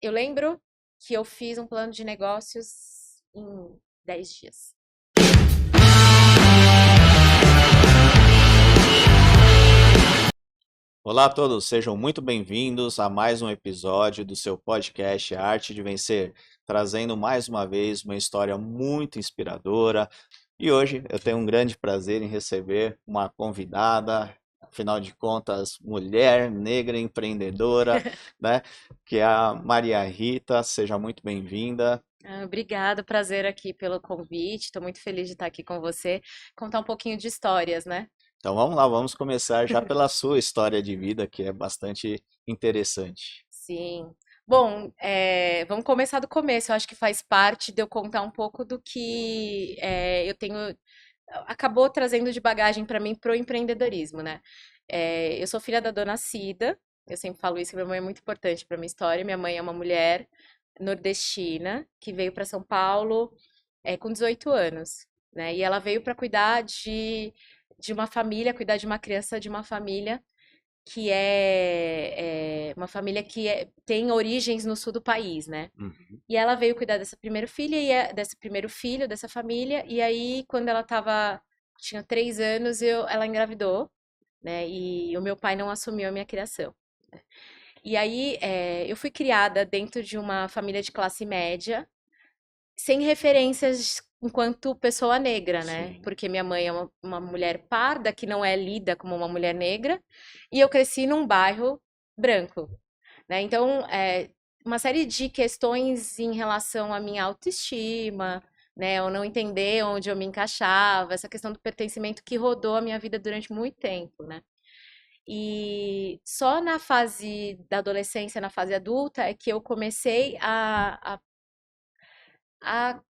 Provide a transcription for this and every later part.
eu lembro que eu fiz um plano de negócios em 10 dias. Olá a todos, sejam muito bem-vindos a mais um episódio do seu podcast A Arte de Vencer, trazendo mais uma vez uma história muito inspiradora. E hoje eu tenho um grande prazer em receber uma convidada, afinal de contas, mulher negra empreendedora, né? Que é a Maria Rita. Seja muito bem-vinda. Obrigada, prazer aqui pelo convite. Estou muito feliz de estar aqui com você, contar um pouquinho de histórias, né? Então vamos lá, vamos começar já pela sua história de vida, que é bastante interessante. Sim. Bom, vamos começar do começo. Eu acho que faz parte de eu contar um pouco do que eu tenho, acabou trazendo de bagagem para mim pro empreendedorismo, né? Eu sou filha da dona Cida. Eu sempre falo isso, que minha mãe é muito importante para minha história. Minha mãe é uma mulher nordestina que veio para São Paulo com 18 anos, né? E ela veio para cuidar de uma família, cuidar de uma criança de uma família que é uma família que tem origens no sul do país, né? Uhum. E ela veio cuidar dessa primeira filha e desse primeiro filho dessa família. E aí, quando ela tinha 3 anos, ela engravidou, né? E o meu pai não assumiu a minha criação. E aí, eu fui criada dentro de uma família de classe média, sem referências enquanto pessoa negra, né? Sim. Porque minha mãe é uma mulher parda que não é lida como uma mulher negra, e eu cresci num bairro branco, né? Então, uma série de questões em relação à minha autoestima, né? Eu não entender onde eu me encaixava, essa questão do pertencimento que rodou a minha vida durante muito tempo, né? E só na fase da adolescência, na fase adulta, é que eu comecei a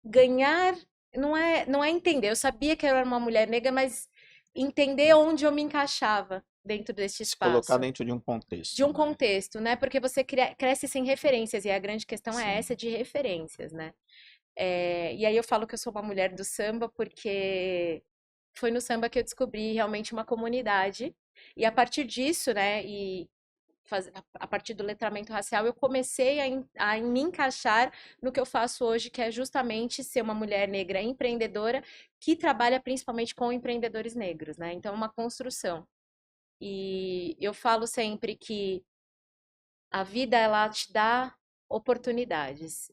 ganhar, não é entender. Eu sabia que eu era uma mulher negra, mas entender onde eu me encaixava dentro deste Se colocar espaço, dentro de um de contexto, um né? contexto, né? Porque você cresce sem referências, e a grande questão é essa Sim. de referências, né? E aí eu falo que eu sou uma mulher do samba porque foi no samba que eu descobri realmente uma comunidade. E a partir disso, né, a partir do letramento racial, eu comecei a me encaixar no que eu faço hoje, que é justamente ser uma mulher negra empreendedora que trabalha principalmente com empreendedores negros, né? Então, é uma construção. E eu falo sempre que a vida, ela te dá oportunidades.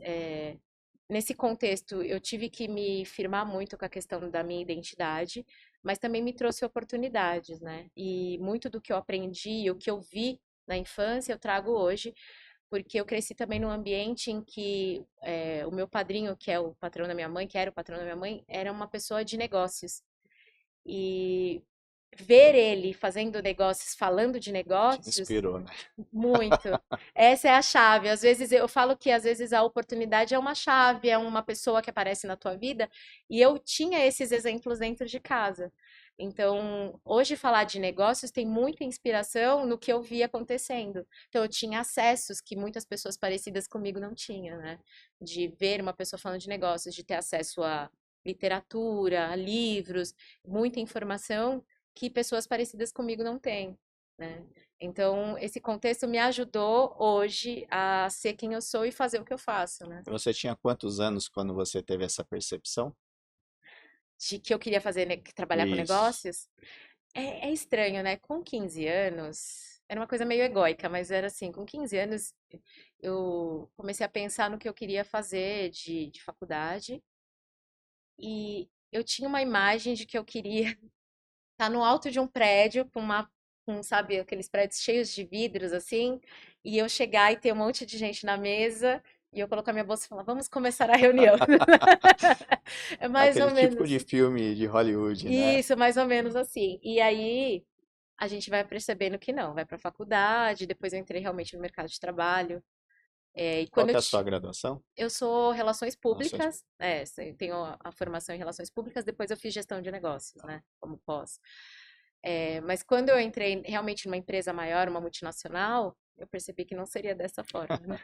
Nesse contexto, eu tive que me firmar muito com a questão da minha identidade, mas também me trouxe oportunidades, né? E muito do que eu aprendi, o que eu vi na infância, eu trago hoje, porque eu cresci também num ambiente em que o meu padrinho, que é o patrão da minha mãe, que era o patrão da minha mãe, era uma pessoa de negócios. E ver ele fazendo negócios, falando de Te negócios, inspirou, né? muito. Essa é a chave. Às vezes eu falo que às vezes a oportunidade é uma chave, é uma pessoa que aparece na tua vida, e eu tinha esses exemplos dentro de casa. Então, hoje falar de negócios tem muita inspiração no que eu vi acontecendo. Então, eu tinha acessos que muitas pessoas parecidas comigo não tinham, né? De ver uma pessoa falando de negócios, de ter acesso a literatura, a livros, muita informação que pessoas parecidas comigo não têm, né? Então, esse contexto me ajudou hoje a ser quem eu sou e fazer o que eu faço, né? Você tinha quantos anos quando você teve essa percepção? De que eu queria fazer, trabalhar com Isso. negócios. É estranho, né? Com 15 anos, era uma coisa meio egóica, mas era assim, com 15 anos eu comecei a pensar no que eu queria fazer de faculdade e eu tinha uma imagem de que eu queria estar no alto de um prédio sabe, aqueles prédios cheios de vidros assim, e eu chegar e ter um monte de gente na mesa e eu colocar minha bolsa e falar, vamos começar a reunião. É mais Aquele ou tipo de menos filme de Hollywood, né? isso, mais ou menos assim. E aí a gente vai percebendo que não, vai para a faculdade, depois eu entrei realmente no mercado de trabalho. E Qual quando que é a sua graduação? eu sou relações Relações públicas, eu tenho a formação em relações públicas, depois eu fiz gestão de negócios, né, como pós. Mas quando eu entrei realmente numa empresa maior, uma multinacional, eu percebi que não seria dessa forma, né?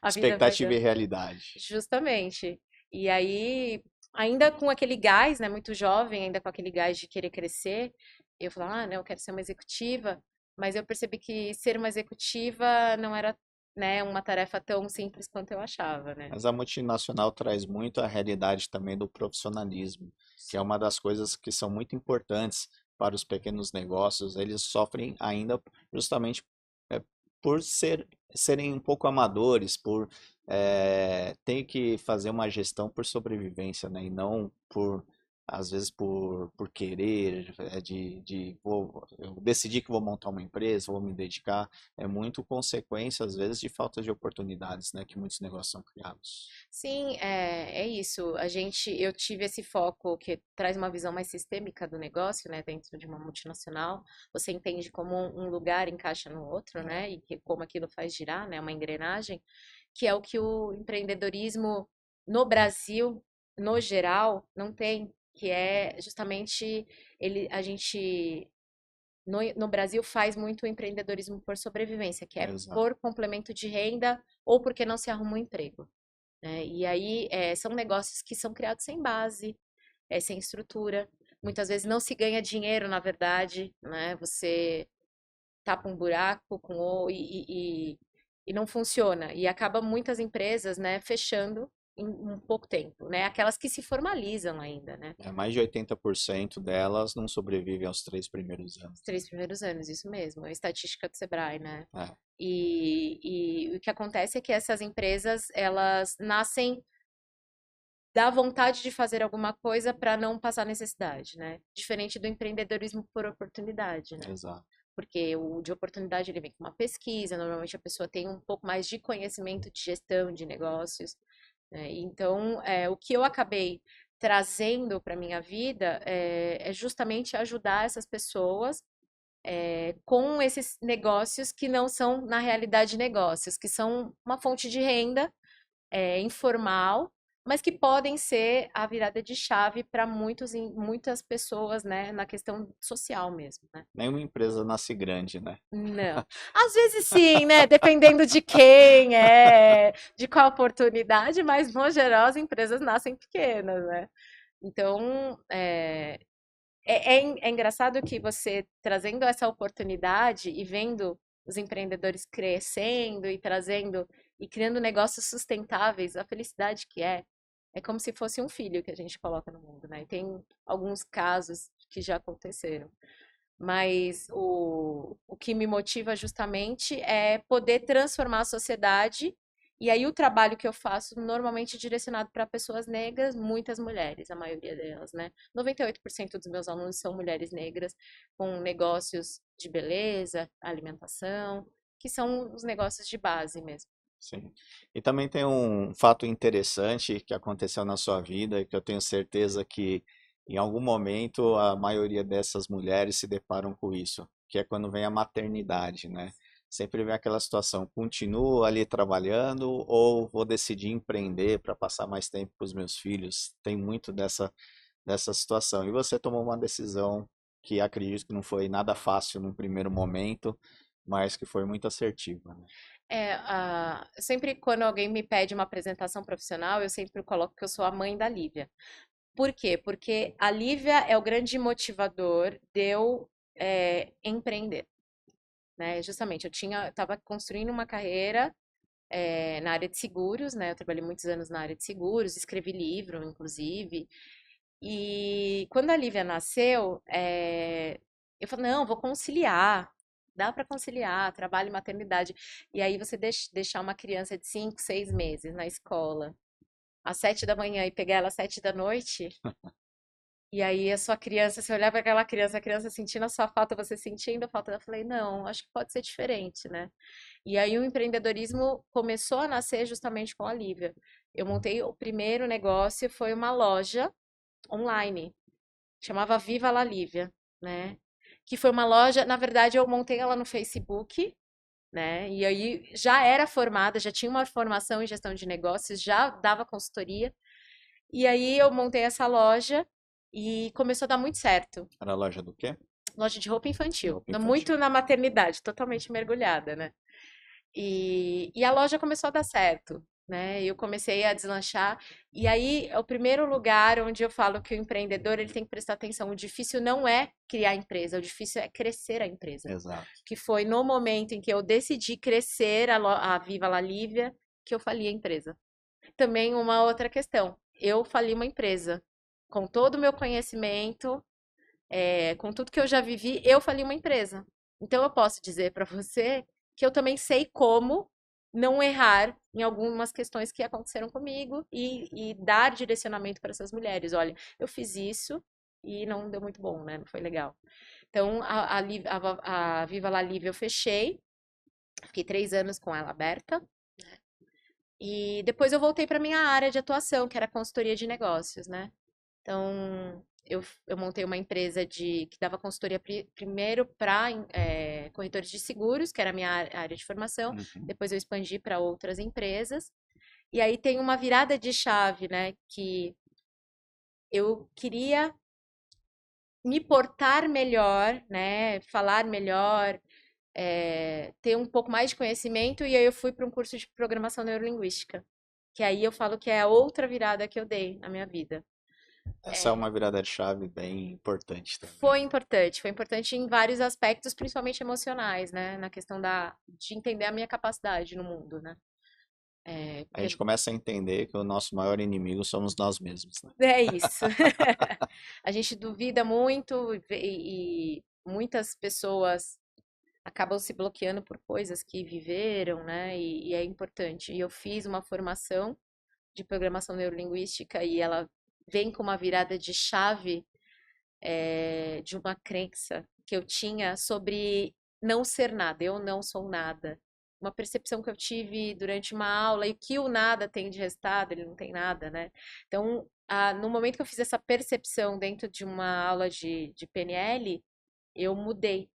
A vida vai expectativa e dando. realidade. Justamente. E aí, ainda com aquele gás, né, muito jovem, ainda com aquele gás de querer crescer, eu falei, ah, não, eu quero ser uma executiva, mas eu percebi que ser uma executiva não era né, uma tarefa tão simples quanto eu achava, né? Mas a multinacional traz muito a realidade também do profissionalismo, que é uma das coisas que são muito importantes para os pequenos negócios. Eles sofrem ainda justamente é, por serem um pouco amadores, por ter que fazer uma gestão por sobrevivência, né? E não por, às vezes, por querer, eu decidi que vou montar uma empresa, vou me dedicar. É muito consequência, às vezes, de falta de oportunidades, né, que muitos negócios são criados. Sim, é isso. Eu tive esse foco que traz uma visão mais sistêmica do negócio, né, dentro de uma multinacional. Você entende como um lugar encaixa no outro, né, e como aquilo faz girar, né, uma engrenagem, que é o que o empreendedorismo no Brasil, no geral, não tem, que é justamente a gente no Brasil faz muito o empreendedorismo por sobrevivência, que é Exato. por complemento de renda ou porque não se arruma um emprego, né? E aí são negócios que são criados sem base, sem estrutura. Muitas vezes não se ganha dinheiro, na verdade, né? Você tapa um buraco e não funciona. E acaba muitas empresas, né, fechando em um pouco tempo, né? Aquelas que se formalizam ainda, né? Mais de 80% delas não sobrevivem aos 3 primeiros anos. Os 3 primeiros anos, isso mesmo, é a estatística do Sebrae, né? É, E o que acontece é que essas empresas, elas nascem da vontade de fazer alguma coisa para não passar necessidade, né? Diferente do empreendedorismo por oportunidade, né? exato. Porque o de oportunidade ele vem com uma pesquisa, normalmente a pessoa tem um pouco mais de conhecimento de gestão de negócios, né? Então, o que eu acabei trazendo para minha vida é justamente ajudar essas pessoas com esses negócios que não são, na realidade, negócios, que são uma fonte de renda informal, mas que podem ser a virada de chave para muitas pessoas, né, na questão social mesmo, né? Nenhuma empresa nasce grande, né? Não. Às vezes sim, né? Dependendo de quem de qual oportunidade, mas no geral as empresas nascem pequenas, né? Então, é engraçado que você trazendo essa oportunidade e vendo os empreendedores crescendo e trazendo e criando negócios sustentáveis, a felicidade que é como se fosse um filho que a gente coloca no mundo, né? E tem alguns casos que já aconteceram. Mas o que me motiva justamente é poder transformar a sociedade. E aí o trabalho que eu faço normalmente é direcionado para pessoas negras, muitas mulheres, a maioria delas, né? 98% dos meus alunos são mulheres negras com negócios de beleza, alimentação, que são os negócios de base mesmo. Sim. E também tem um fato interessante que aconteceu na sua vida, e que eu tenho certeza que em algum momento a maioria dessas mulheres se deparam com isso, que é quando vem a maternidade, né? Sempre vem aquela situação, continuo ali trabalhando ou vou decidir empreender para passar mais tempo com os meus filhos? Tem muito dessa situação. E você tomou uma decisão que acredito que não foi nada fácil no primeiro momento, mas que foi muito assertiva, né? Sempre quando alguém me pede uma apresentação profissional, eu sempre coloco que eu sou a mãe da Lívia. Por quê? Porque a Lívia é o grande motivador de eu empreender, né? Justamente, estava construindo uma carreira na área de seguros, né? Eu trabalhei muitos anos na área de seguros, escrevi livro, inclusive. E quando a Lívia nasceu, eu falei, não, vou conciliar. Dá para conciliar trabalho e maternidade. E aí você deixar uma criança de 5, 6 meses na escola, às 7 da manhã e pegar ela às 7 da noite, e aí a sua criança, você olhar para aquela criança, a criança sentindo a sua falta, você sentindo a falta, eu falei, não, acho que pode ser diferente, né? E aí o empreendedorismo começou a nascer justamente com a Lívia. Eu montei o primeiro negócio, foi uma loja online, chamava Viva La Lívia, né? Que foi uma loja, na verdade eu montei ela no Facebook, né? E aí já era formada, já tinha uma formação em gestão de negócios, já dava consultoria. E aí eu montei essa loja e começou a dar muito certo. Era a loja do quê? Loja de roupa De infantil, roupa infantil. muito na maternidade, totalmente mergulhada, né? E a loja começou a dar certo. né? Eu comecei a deslanchar. E aí, é o primeiro lugar onde eu falo que o empreendedor ele tem que prestar atenção. O difícil não é criar a empresa, o difícil é crescer a empresa. Exato. Que foi no momento em que eu decidi crescer a Viva La Lívia que eu fali a empresa. Também uma outra questão. Eu fali uma empresa. Com todo o meu conhecimento, com tudo que eu já vivi, eu fali uma empresa. Então eu posso dizer para você que eu também sei como não errar em algumas questões que aconteceram comigo e dar direcionamento para essas mulheres. Olha, eu fiz isso e não deu muito bom, né? Não foi legal. Então a Viva La Live eu fechei, fiquei 3 anos com ela aberta. E depois eu voltei para minha área de atuação, que era consultoria de negócios, né? Então, eu montei uma empresa que dava consultoria primeiro para corretores de seguros, que era a minha área de formação. Uhum. Depois eu expandi para outras empresas. E aí tem uma virada de chave, né? Que eu queria me portar melhor, né? Falar melhor, ter um pouco mais de conhecimento. E aí eu fui para um curso de programação neurolinguística. Que aí eu falo que é a outra virada que eu dei na minha vida. Essa é uma virada de chave bem importante também. Foi importante em vários aspectos, principalmente emocionais, né? Na questão de entender a minha capacidade no mundo, né? A gente começa a entender que o nosso maior inimigo somos nós mesmos, né? É isso. A gente duvida muito e muitas pessoas acabam se bloqueando por coisas que viveram, né? E é importante. E eu fiz uma formação de programação neurolinguística e ela vem com uma virada de chave de uma crença que eu tinha sobre não ser nada, eu não sou nada. Uma percepção que eu tive durante uma aula e que o nada tem de resultado, ele não tem nada, né? Então, no momento que eu fiz essa percepção dentro de uma aula de PNL, eu mudei.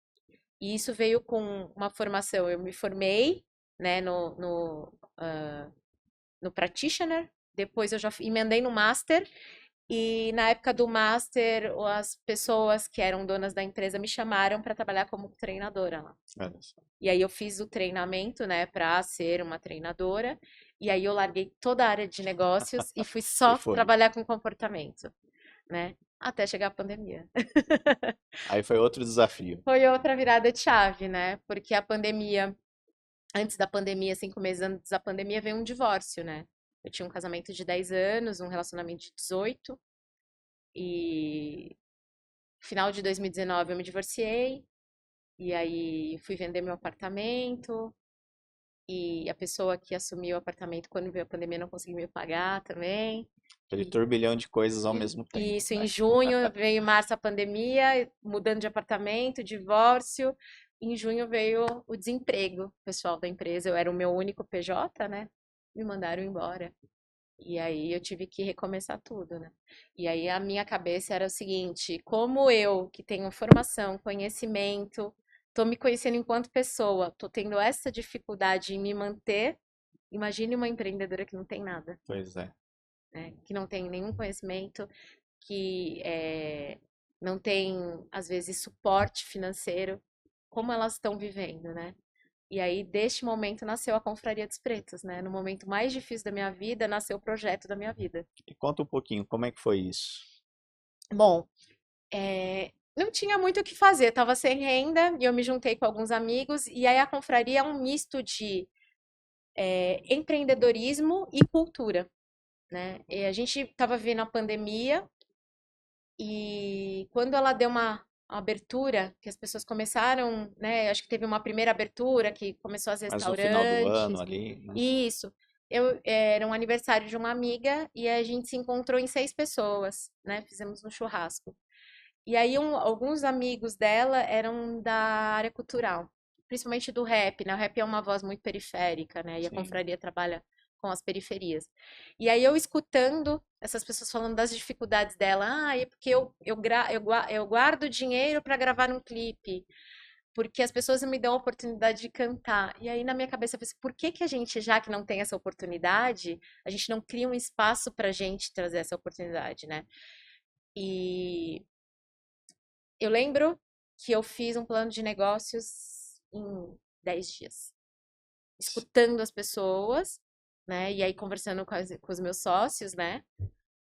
E isso veio com uma formação. Eu me formei, né, no practitioner, depois eu já emendei no master e na época do master, as pessoas que eram donas da empresa me chamaram para trabalhar como treinadora lá. Olha só. E aí eu fiz o treinamento, né, para ser uma treinadora. E aí eu larguei toda a área de negócios e fui E só foi. trabalhar com comportamento, né? Até chegar a pandemia. Aí foi outro desafio. Foi outra virada de chave, né? Porque a pandemia, antes da pandemia, 5 meses antes da pandemia, veio um divórcio, né? Eu tinha um casamento de 10 anos, um relacionamento de 18. E final de 2019 eu me divorciei, e aí fui vender meu apartamento, e a pessoa que assumiu o apartamento quando veio a pandemia não conseguiu me pagar também. Aquele E, turbilhão de coisas ao mesmo e tempo, isso em né? junho, veio em março a pandemia, mudando de apartamento, divórcio. Em junho veio o desemprego, o pessoal da empresa. Eu era o meu único PJ, né? Me mandaram embora. E aí eu tive que recomeçar tudo, né? E aí a minha cabeça era o seguinte: como eu, que tenho formação, conhecimento, tô me conhecendo enquanto pessoa, tô tendo essa dificuldade em me manter, imagine uma empreendedora que não tem nada, Pois é. né? Que não tem nenhum conhecimento, que não tem, às vezes, suporte financeiro, como elas estão vivendo, né? E aí, deste momento, nasceu a Confraria dos Pretos, né? No momento mais difícil da minha vida, nasceu o projeto da minha vida. E conta um pouquinho, como é que foi isso? Bom, não tinha muito o que fazer, estava sem renda e eu me juntei com alguns amigos. E aí, a Confraria é um misto de empreendedorismo e cultura, né? E a gente estava vivendo a pandemia e quando ela deu uma abertura, que as pessoas começaram, né? Acho que teve uma primeira abertura que começou as Mas no final do ano restaurantes. ali, né? Isso. Era um aniversário de uma amiga e a gente se encontrou em 6 pessoas, né? Fizemos um churrasco. E aí alguns amigos dela eram da área cultural, principalmente do rap, né? O rap é uma voz muito periférica, né? E a Sim. confraria trabalha com as periferias. E aí eu escutando essas pessoas falando das dificuldades dela, é porque eu guardo dinheiro para gravar um clipe, porque as pessoas não me dão a oportunidade de cantar. E aí na minha cabeça eu pensei, por que que a gente, já que não tem essa oportunidade, a gente não cria um espaço pra gente trazer essa oportunidade, né? E eu lembro que eu fiz um plano de negócios em 10 dias, escutando as pessoas né? E aí, conversando com os meus sócios, né?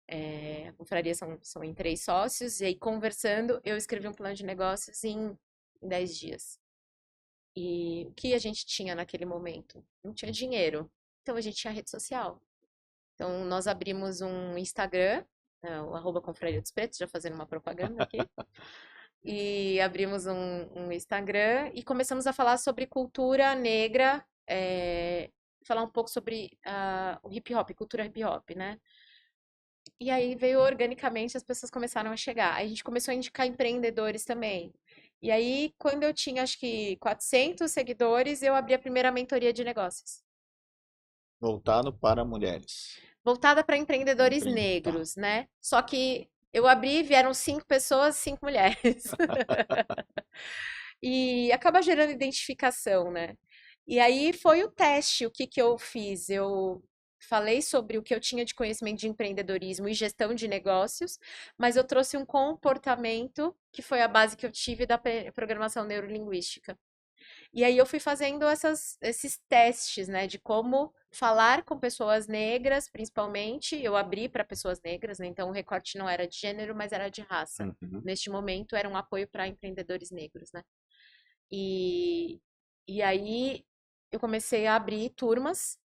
A confraria são em 3 sócios, e aí, conversando, eu escrevi um plano de negócios em 10 dias. E o que a gente tinha naquele momento? Não tinha dinheiro. Então, a gente tinha rede social. Então, nós abrimos um Instagram, o @Confraria dos Pretos, já fazendo uma propaganda aqui. E abrimos um Instagram e começamos a falar sobre cultura negra, falar um pouco sobre o hip hop, cultura hip hop, né? E aí veio organicamente, as pessoas começaram a chegar. Aí a gente começou a indicar empreendedores também. E aí, quando eu tinha acho que 400 seguidores, eu abri a primeira mentoria de negócios. Voltado para mulheres. Voltada para empreendedores Tá. negros, né? Só que eu abri, vieram 5 pessoas, 5 mulheres. E acaba gerando identificação, né? E aí foi o teste, o que que eu fiz? Eu falei sobre o que eu tinha de conhecimento de empreendedorismo e gestão de negócios, mas eu trouxe um comportamento que foi a base que eu tive da programação neurolinguística. E aí eu fui fazendo esses testes, né, de como falar com pessoas negras, principalmente. Eu abri para pessoas negras, né, então o recorte não era de gênero, mas era de raça. Uhum. Neste momento era um apoio para empreendedores negros, né? E, e aí eu comecei a abrir turmas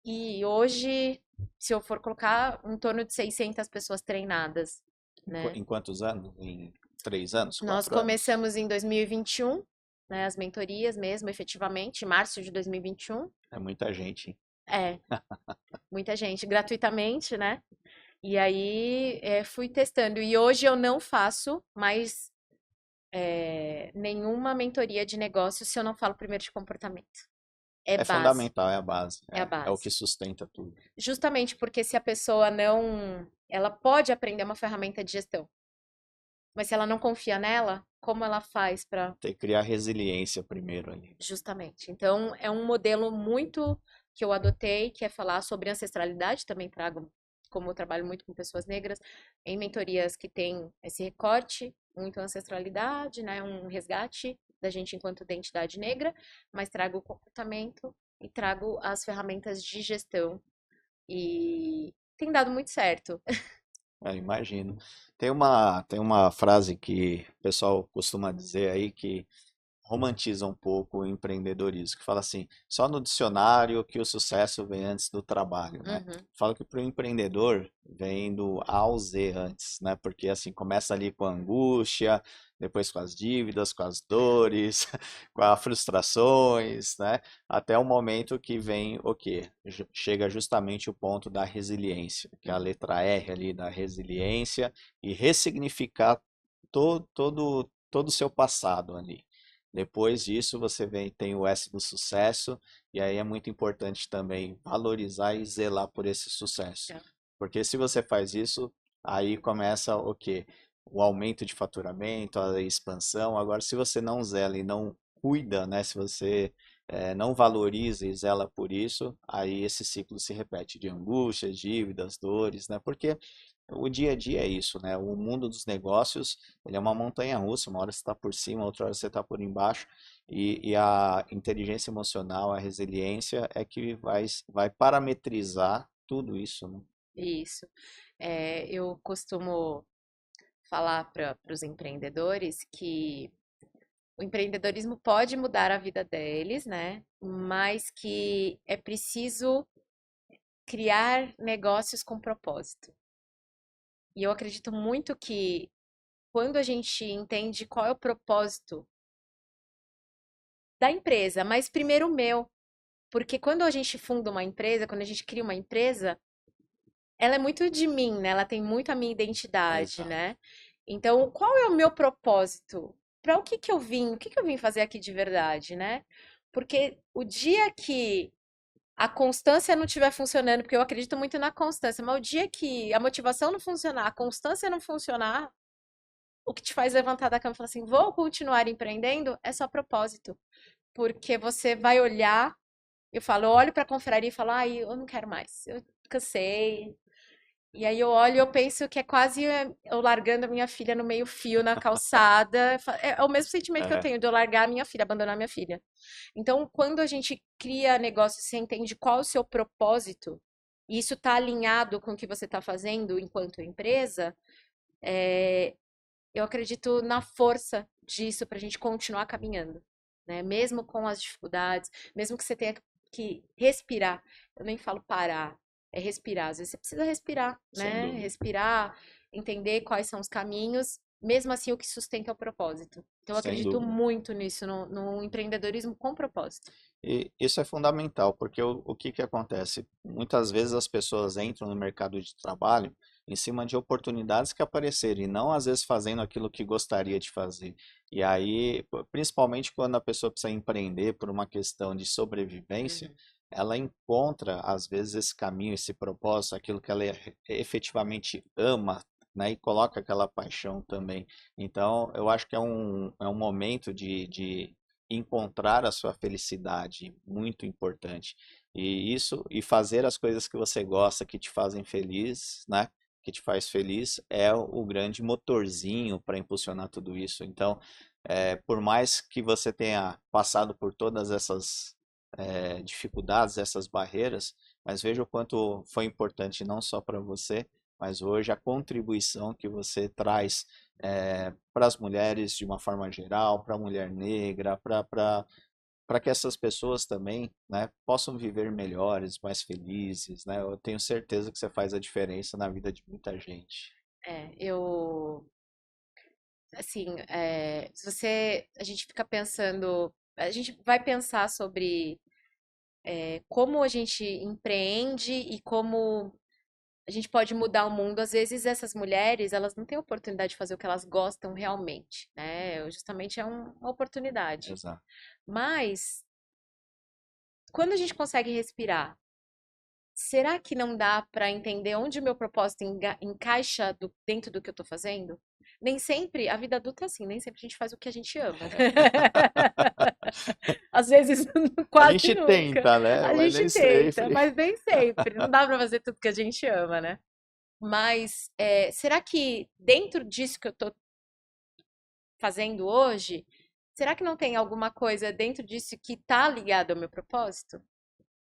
e hoje, se eu for colocar, em torno de 600 pessoas treinadas, né? Em quantos anos? Em 3 anos, Nós 4 anos? começamos em 2021, né, as mentorias mesmo, efetivamente, em março de 2021. É muita gente, hein? É, muita gente, gratuitamente, né? E aí fui testando. E hoje eu não faço mais nenhuma mentoria de negócio se eu não falo primeiro de comportamento. É É base, fundamental, é a base. é a É o base. que sustenta tudo. Justamente porque se a pessoa não. Ela pode aprender uma ferramenta de gestão, mas se ela não confia nela, como ela faz para. Tem que criar resiliência primeiro ali. Justamente. Então, é um modelo muito que eu adotei, que é falar sobre ancestralidade, também trago, como eu trabalho muito com pessoas negras, em mentorias que tem esse recorte, muito ancestralidade, né, um resgate da gente enquanto identidade negra, mas trago o comportamento e trago as ferramentas de gestão. E tem dado muito certo. Imagino. Tem uma frase que o pessoal costuma dizer aí que romantiza um pouco o empreendedorismo, que fala assim, só no dicionário que o sucesso vem antes do trabalho, né? Uhum. Fala que para o empreendedor vem do A ao Z antes, né? Porque assim, começa ali com a angústia, depois com as dívidas, com as dores, com as frustrações, né? Até o momento que vem o quê? Chega justamente o ponto da resiliência, que é a Uhum. letra R ali da resiliência e ressignificar todo o seu passado ali. Depois disso, você tem o S do sucesso, e aí é muito importante também valorizar e zelar por esse sucesso. É. Porque se você faz isso, aí começa o quê? O aumento de faturamento, a expansão. Agora, se você não zela e não cuida, né? Se você não valoriza e zela por isso, aí esse ciclo se repete de angústias, dívidas, dores, né? Porque o dia a dia é isso, né? O mundo dos negócios, ele é uma montanha-russa, uma hora você está por cima, outra hora você está por embaixo, e a inteligência emocional, a resiliência é que vai parametrizar tudo isso, né? Isso. Eu costumo falar para os empreendedores que o empreendedorismo pode mudar a vida deles, né? Mas que é preciso criar negócios com propósito. E eu acredito muito que quando a gente entende qual é o propósito da empresa, mas primeiro o meu, porque quando a gente funda uma empresa, quando a gente cria uma empresa, ela é muito de mim, né? Ela tem muito a minha identidade, Exato. né? Então, qual é o meu propósito? Para o que que eu vim? O que que eu vim fazer aqui de verdade, né? Porque o dia que a constância não estiver funcionando, porque eu acredito muito na constância, mas o dia que a motivação não funcionar, a constância não funcionar, o que te faz levantar da cama e falar assim, vou continuar empreendendo, é só propósito. Porque você vai olhar, eu olho para a confraria e falo, ai, eu não quero mais, eu cansei. E aí eu olho e eu penso que é quase eu largando a minha filha no meio-fio na calçada. É o mesmo sentimento que eu É, tenho de eu largar a minha filha, abandonar a minha filha. Então, quando a gente cria negócio, você entende qual é o seu propósito, e isso está alinhado com o que você está fazendo enquanto empresa, eu acredito na força disso para a gente continuar caminhando, né? Mesmo com as dificuldades, mesmo que você tenha que respirar. Eu nem falo parar, é respirar. Às vezes você precisa respirar, sem né? dúvida, Respirar, entender quais são os caminhos, mesmo assim o que sustenta é o propósito. Então eu sem acredito dúvida. muito nisso, no empreendedorismo com propósito. E isso é fundamental, porque o que que acontece? Muitas vezes as pessoas entram no mercado de trabalho em cima de oportunidades que aparecerem, e não às vezes fazendo aquilo que gostaria de fazer. E aí, principalmente quando a pessoa precisa empreender por uma questão de sobrevivência, Uhum. ela encontra às vezes esse caminho, esse propósito, aquilo que ela efetivamente ama, né, e coloca aquela paixão também. Então, eu acho que é um momento de encontrar a sua felicidade, muito importante. E isso, e fazer as coisas que você gosta, que te fazem feliz, né? Que te faz feliz, é o grande motorzinho para impulsionar tudo isso. Então, por mais que você tenha passado por todas essas dificuldades, essas barreiras, mas veja o quanto foi importante não só para você, mas hoje a contribuição que você traz para as mulheres de uma forma geral, para a mulher negra, para que essas pessoas também, né, possam viver melhores, mais felizes, né? Eu tenho certeza que você faz a diferença na vida de muita gente. Assim, se a gente fica pensando, a gente vai pensar sobre como a gente empreende e como a gente pode mudar o mundo. Às vezes essas mulheres, elas não têm oportunidade de fazer o que elas gostam realmente, né? Justamente é uma oportunidade. Exato. Mas quando a gente consegue respirar, será que não dá para entender onde o meu propósito encaixa dentro do que eu estou fazendo? Nem sempre, a vida adulta é assim, nem sempre a gente faz o que a gente ama, né? Às vezes, A quase gente nunca. tenta, né? A Mas gente nem tenta, sempre. mas nem sempre. Não dá para fazer tudo que a gente ama, né? Mas será que dentro disso que eu estou fazendo hoje, será que não tem alguma coisa dentro disso que está ligado ao meu propósito?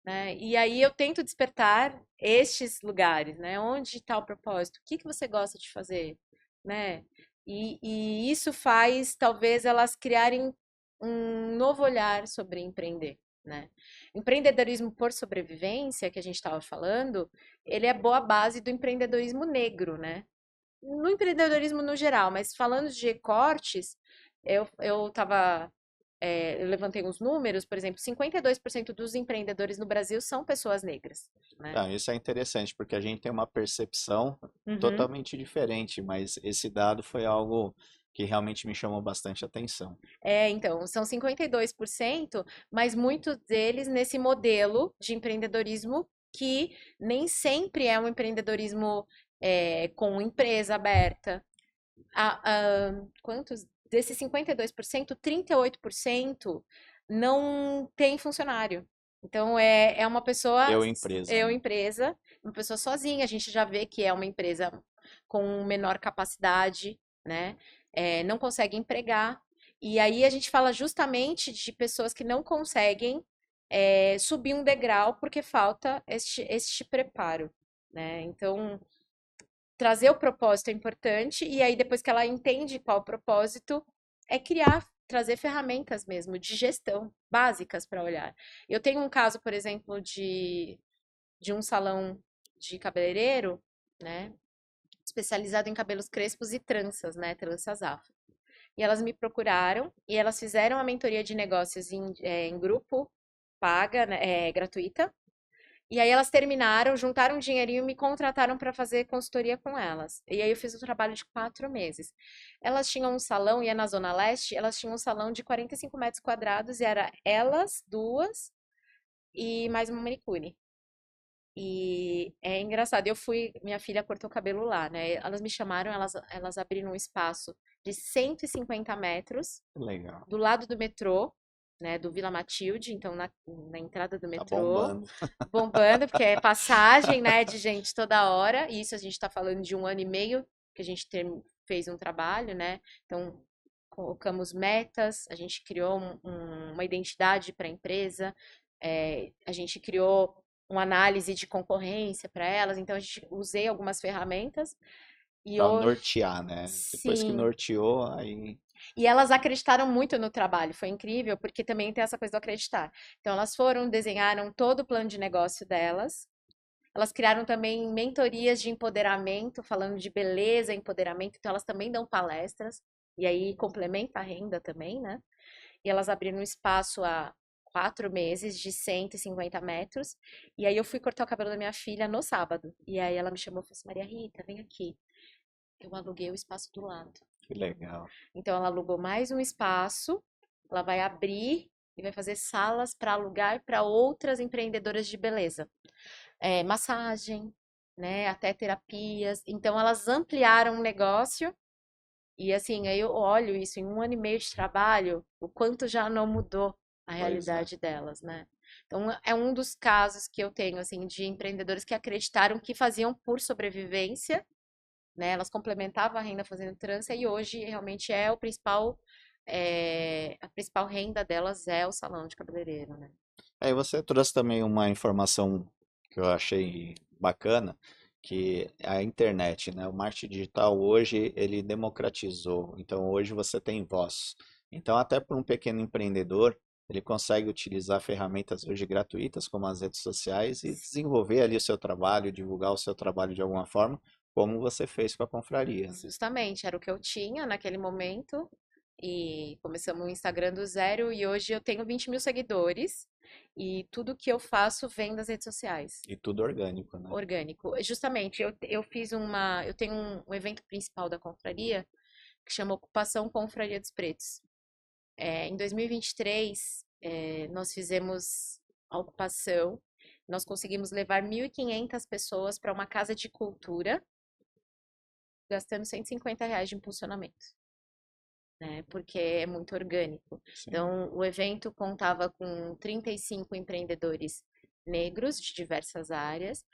Né? E aí eu tento despertar estes lugares, né? Onde está o propósito? O que que você gosta de fazer, né? E isso faz talvez elas criarem um novo olhar sobre empreender, né? Empreendedorismo por sobrevivência, que a gente estava falando, ele é boa base do empreendedorismo negro, né? No empreendedorismo no geral, mas falando de recortes, eu tava, eu levantei uns números, por exemplo, 52% dos empreendedores no Brasil são pessoas negras, né? Ah, isso é interessante, porque a gente tem uma percepção Uhum. totalmente diferente, mas esse dado foi algo que realmente me chamou bastante atenção. Então, são 52%, mas muitos deles nesse modelo de empreendedorismo que nem sempre é um empreendedorismo com empresa aberta. Quantos? Desses 52%, 38% não tem funcionário. Então, é uma pessoa, Eu, empresa, né? empresa, uma pessoa sozinha. A gente já vê que é uma empresa com menor capacidade, né? Não consegue empregar. E aí a gente fala justamente de pessoas que não conseguem subir um degrau porque falta este preparo, né? Então, trazer o propósito é importante, e aí depois que ela entende qual o propósito, é criar, trazer ferramentas mesmo de gestão básicas para olhar. Eu tenho um caso, por exemplo, de um salão de cabeleireiro, né, especializado em cabelos crespos e tranças, né, tranças afro. E elas me procuraram e elas fizeram a mentoria de negócios em grupo, paga, né, gratuita. E aí elas terminaram, juntaram um dinheirinho e me contrataram para fazer consultoria com elas. E aí eu fiz um trabalho de 4 meses. Elas tinham um salão, e é na Zona Leste, elas tinham um salão de 45 metros quadrados e era elas, duas, e mais uma manicure. E é engraçado, minha filha cortou o cabelo lá, né? Elas me chamaram, elas abriram um espaço de 150 metros Legal. do lado do metrô, né, do Vila Matilde, então na entrada do Tá metrô, bombando. bombando, porque é passagem, né, de gente toda hora, e isso a gente está falando de 1 ano e meio que a gente fez um trabalho, né, então colocamos metas, a gente criou uma identidade para a empresa, a gente criou uma análise de concorrência para elas, então a gente usei algumas ferramentas, e Pra hoje, nortear, né? Depois que sim, norteou, aí e elas acreditaram muito no trabalho, foi incrível, porque também tem essa coisa do acreditar. Então, elas foram, desenharam todo o plano de negócio delas, elas criaram também mentorias de empoderamento, falando de beleza, empoderamento, então elas também dão palestras, e aí complementa a renda também, né? E elas abriram um espaço há 4 meses de 150 metros, e aí eu fui cortar o cabelo da minha filha no sábado, e aí ela me chamou e falou assim, Maria Rita, vem aqui. Eu aluguei o espaço do lado. que legal. Então, ela alugou mais um espaço, ela vai abrir e vai fazer salas para alugar para outras empreendedoras de beleza. Massagem, né, até terapias. Então, elas ampliaram o negócio e, assim, aí eu olho isso em 1 ano e meio de trabalho, o quanto já não mudou a Pois é. realidade delas, né? Então, é um dos casos que eu tenho, assim, de empreendedores que acreditaram que faziam por sobrevivência, né? Elas complementavam a renda fazendo trança e hoje realmente é o principal, a principal renda delas é o salão de cabeleireiro, né? Aí você trouxe também uma informação que eu achei bacana, que a internet, né? O marketing digital hoje ele democratizou. Então hoje você tem voz. Então até para um pequeno empreendedor, ele consegue utilizar ferramentas hoje gratuitas como as redes sociais e desenvolver ali o seu trabalho, divulgar o seu trabalho de alguma forma, como você fez com a confraria, né? Justamente, era o que eu tinha naquele momento e começamos o Instagram do zero e hoje eu tenho 20 mil seguidores e tudo que eu faço vem das redes sociais. E tudo orgânico, né? Orgânico. Justamente, eu tenho um evento principal da confraria que chama Ocupação Confraria dos Pretos. Em 2023, nós fizemos a ocupação, nós conseguimos levar 1.500 pessoas para uma casa de cultura, gastando R$ 150 de impulsionamento, né? Porque é muito orgânico. Sim. Então, o evento contava com 35 empreendedores negros de diversas áreas.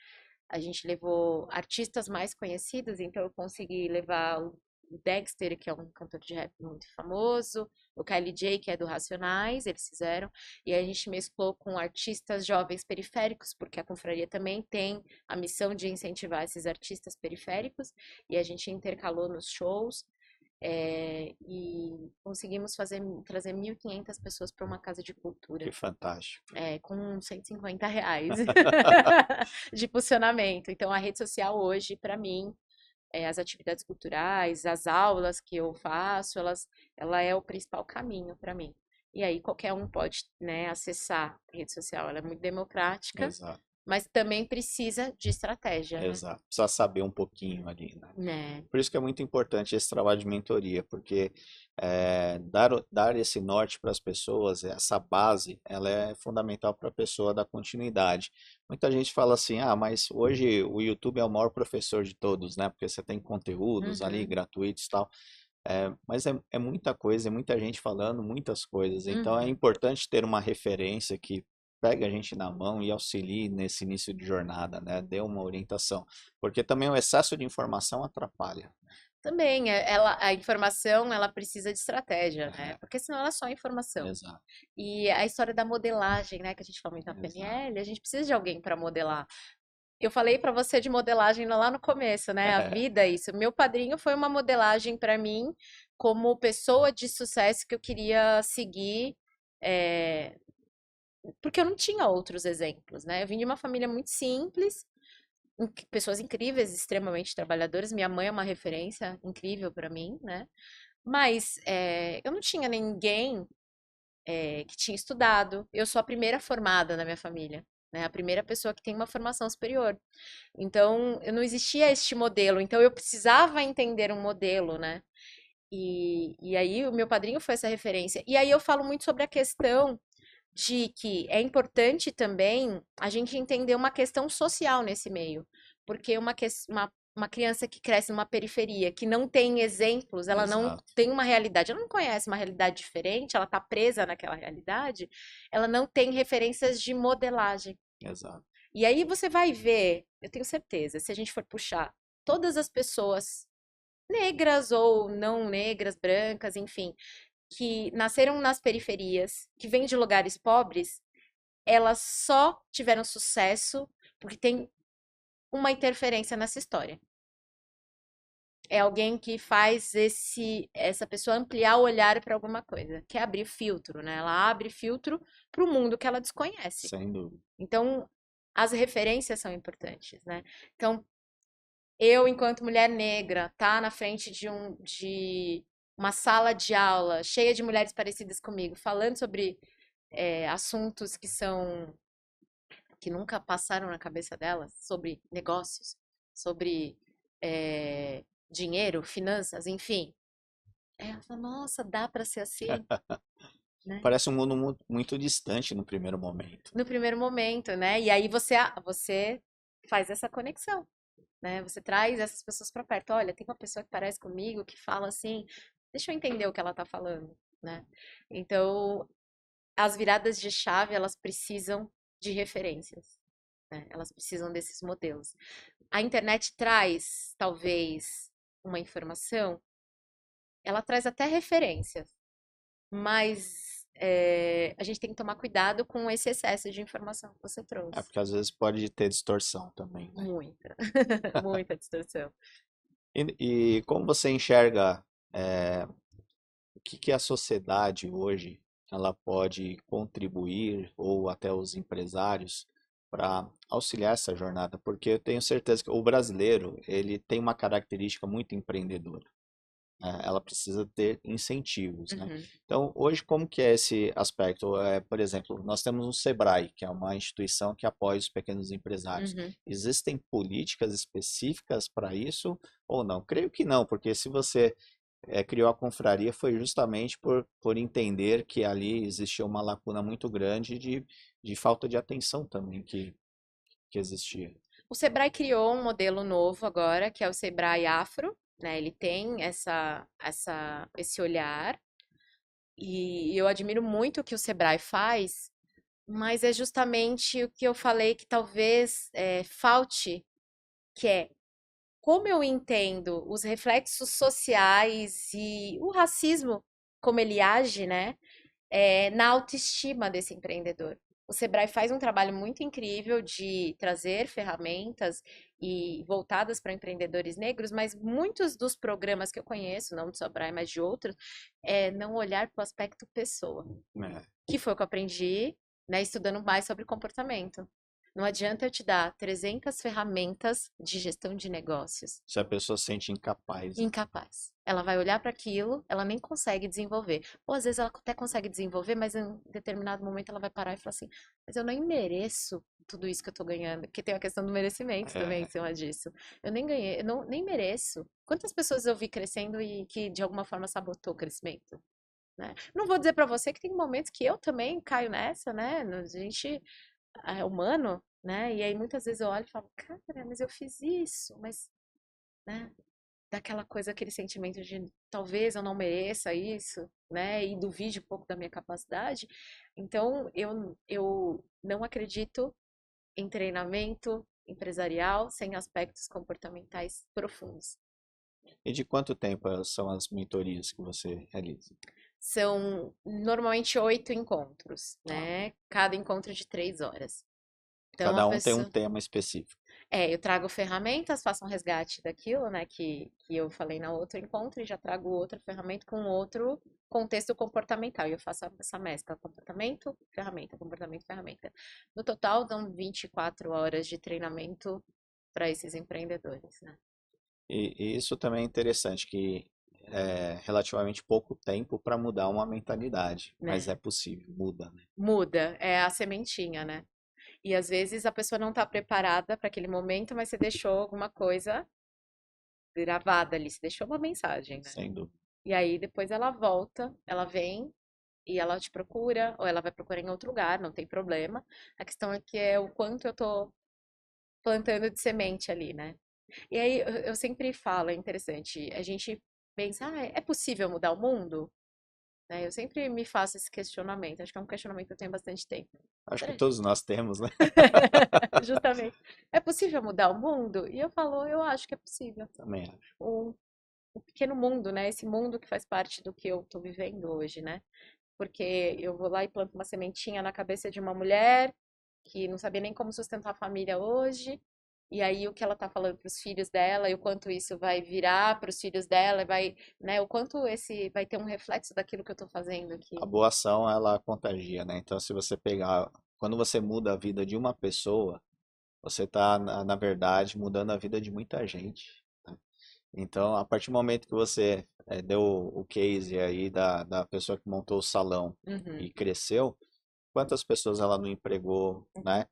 A gente levou artistas mais conhecidos, então eu consegui levar o Dexter, que é um cantor de rap muito famoso, o Kylie J, que é do Racionais, eles fizeram, e aí a gente mesclou com artistas jovens periféricos, porque a confraria também tem a missão de incentivar esses artistas periféricos, e a gente intercalou nos shows. E conseguimos trazer 1.500 pessoas para uma casa de Que cultura, fantástico. com R$ 150 de posicionamento. Então, a rede social hoje, para mim, as atividades culturais, as aulas que eu faço, ela é o principal caminho para mim. E aí qualquer um pode, né, acessar a rede social. Ela é muito democrática, Exato. mas também precisa de estratégia, né? Exato. Precisa saber um pouquinho ali, né? Né? Por isso que é muito importante esse trabalho de mentoria, porque dar esse norte para as pessoas, essa base, ela é fundamental para a pessoa dar continuidade. Muita gente fala assim, ah, mas hoje o YouTube é o maior professor de todos, né? Porque você tem conteúdos ali Uhum, gratuitos e tal. Mas é muita coisa, é muita gente falando muitas coisas. Então é uhum. importante ter uma referência que pegue a gente na mão e auxilie nesse início de jornada, né? Dê uma orientação. Porque também o excesso de informação atrapalha. Também, a informação, ela precisa de estratégia, né? É, Porque senão ela é só informação. exato, E a história da modelagem, né, que a gente fala muito na exato. PNL, a gente precisa de alguém para modelar. Eu falei para você de modelagem lá no começo, né? A vida é isso. Meu padrinho foi uma modelagem para mim como pessoa de sucesso que eu queria seguir, é, porque eu não tinha outros exemplos, né? Eu vim de uma família muito simples, pessoas incríveis, extremamente trabalhadoras. Minha mãe é uma referência incrível para mim, né? Mas eu não tinha ninguém que tinha estudado. Eu sou a primeira formada na minha família, né? A primeira pessoa que tem uma formação superior. Então, eu não existia este modelo. Então, eu precisava entender um modelo, né? E aí, o meu padrinho foi essa referência. E aí, eu falo muito sobre a questão de que é importante também a gente entender uma questão social nesse meio. Porque uma uma criança que cresce numa periferia, que não tem exemplos, ela não Exato, tem uma realidade, ela não conhece uma realidade diferente, ela está presa naquela realidade, ela não tem referências de modelagem. exato. E aí você vai ver, eu tenho certeza, se a gente for puxar todas as pessoas negras ou não negras, brancas, enfim, que nasceram nas periferias, que vêm de lugares pobres, elas só tiveram sucesso porque tem uma interferência nessa história. É alguém que faz essa pessoa ampliar o olhar para alguma coisa, que é abrir filtro, né? Ela abre filtro para o mundo que ela desconhece. Sem dúvida. Então, as referências são importantes, né? Então, eu, enquanto mulher negra, tá na frente de uma sala de aula cheia de mulheres parecidas comigo, falando sobre assuntos que nunca passaram na cabeça delas, sobre negócios, sobre dinheiro, finanças, enfim. Ela fala, nossa, dá para ser assim, né? Parece um mundo muito distante no primeiro momento. No primeiro momento, né? E aí você faz essa conexão, né? Você traz essas pessoas para perto. Olha, tem uma pessoa que parece comigo, que fala assim, deixa eu entender o que ela tá falando, né? Então, as viradas de chave, elas precisam de referências, né? Elas precisam desses modelos. A internet traz, talvez, uma informação, ela traz até referências, mas a gente tem que tomar cuidado com esse excesso de informação que você É trouxe. porque às vezes pode ter distorção também, né? Muita, muita distorção. E como você enxerga é, o que a sociedade hoje ela pode contribuir ou até os empresários para auxiliar essa jornada? Porque eu tenho certeza que o brasileiro ele tem uma característica muito empreendedora. Ela precisa ter incentivos, né? Uhum, Então, hoje, como que é esse aspecto? Por exemplo, nós temos o Sebrae, que é uma instituição que apoia os pequenos empresários. uhum. Existem políticas específicas para isso ou não? Creio que não, porque se você criou a confraria foi justamente por entender que ali existia uma lacuna muito grande de falta de atenção também que existia. O Sebrae criou um modelo novo agora, que é o Sebrae Afro, né? Ele tem esse olhar, e eu admiro muito o que o Sebrae faz, mas é justamente o que eu falei que talvez falte, que é como eu entendo os reflexos sociais e o racismo, como ele age, né? Na autoestima desse empreendedor. O Sebrae faz um trabalho muito incrível de trazer ferramentas e voltadas para empreendedores negros, mas muitos dos programas que eu conheço, não do Sebrae, mas de outros, não olhar para o aspecto pessoa, Né? que foi o que eu aprendi, né, estudando mais sobre comportamento. Não adianta eu te dar 300 ferramentas de gestão de negócios. Se a pessoa se sente incapaz, né? Incapaz. Ela vai olhar para aquilo, ela nem consegue desenvolver. Ou às vezes ela até consegue desenvolver, mas em determinado momento ela vai parar e falar assim: mas eu nem mereço tudo isso que eu tô ganhando. Porque tem a questão do merecimento também em É, cima disso. Eu nem ganhei, eu não, nem mereço. Quantas pessoas eu vi crescendo e que de alguma forma sabotou o crescimento? Né? Não vou dizer para você que tem momentos que eu também caio nessa, né? A gente é humano, né? E aí muitas vezes eu olho e falo: cara, mas eu fiz isso, mas. Né? Daquela coisa, aquele sentimento de talvez eu não mereça isso, né? E duvide um pouco da minha capacidade. Então, eu não acredito em treinamento empresarial sem aspectos comportamentais profundos. e de quanto tempo são as mentorias que você realiza? São normalmente 8 encontros, Tá. né? Cada encontro de 3 horas. Então, a Cada um tem um pessoa. tema específico. Eu trago ferramentas, faço um resgate daquilo, né, que eu falei na outro encontro e já trago outra ferramenta com outro contexto comportamental. E eu faço essa mescla, comportamento, ferramenta, comportamento, ferramenta. No total, dão 24 horas de treinamento para esses empreendedores, né? E isso também é interessante, que é relativamente pouco tempo para mudar uma mentalidade, mas Né? é possível, muda, né? Muda, é a sementinha, né? E às vezes a pessoa não está preparada para aquele momento, mas você deixou alguma coisa gravada ali, você deixou uma mensagem, né? Sem dúvida. E aí depois ela volta, ela vem e ela te procura, ou ela vai procurar em outro lugar, não tem problema. A questão é que é o quanto eu tô plantando de semente ali, né? E aí eu sempre falo, é interessante, a gente pensa, é possível mudar o mundo? Né? Eu sempre me faço esse questionamento, acho que é um questionamento que eu tenho há bastante tempo. Acho que Será? todos nós temos, né? Justamente. É possível mudar o mundo? E eu falo, eu acho que é possível. Também acho. O pequeno mundo, né? Esse mundo que faz parte do que eu tô vivendo hoje, né? Porque eu vou lá e planto uma sementinha na cabeça de uma mulher que não sabia nem como sustentar a família hoje. E aí o que ela tá falando para os filhos dela e o quanto isso vai virar para os filhos dela, vai, né? O quanto esse vai ter um reflexo daquilo que eu tô fazendo A aqui. boa ação, ela contagia, né? Então, se você pegar, quando você muda a vida de uma pessoa, você está, na verdade, mudando a vida de muita gente. Né? Então, a partir do momento que você deu o case aí da pessoa que montou o salão Uhum, e cresceu, quantas pessoas ela não empregou, né?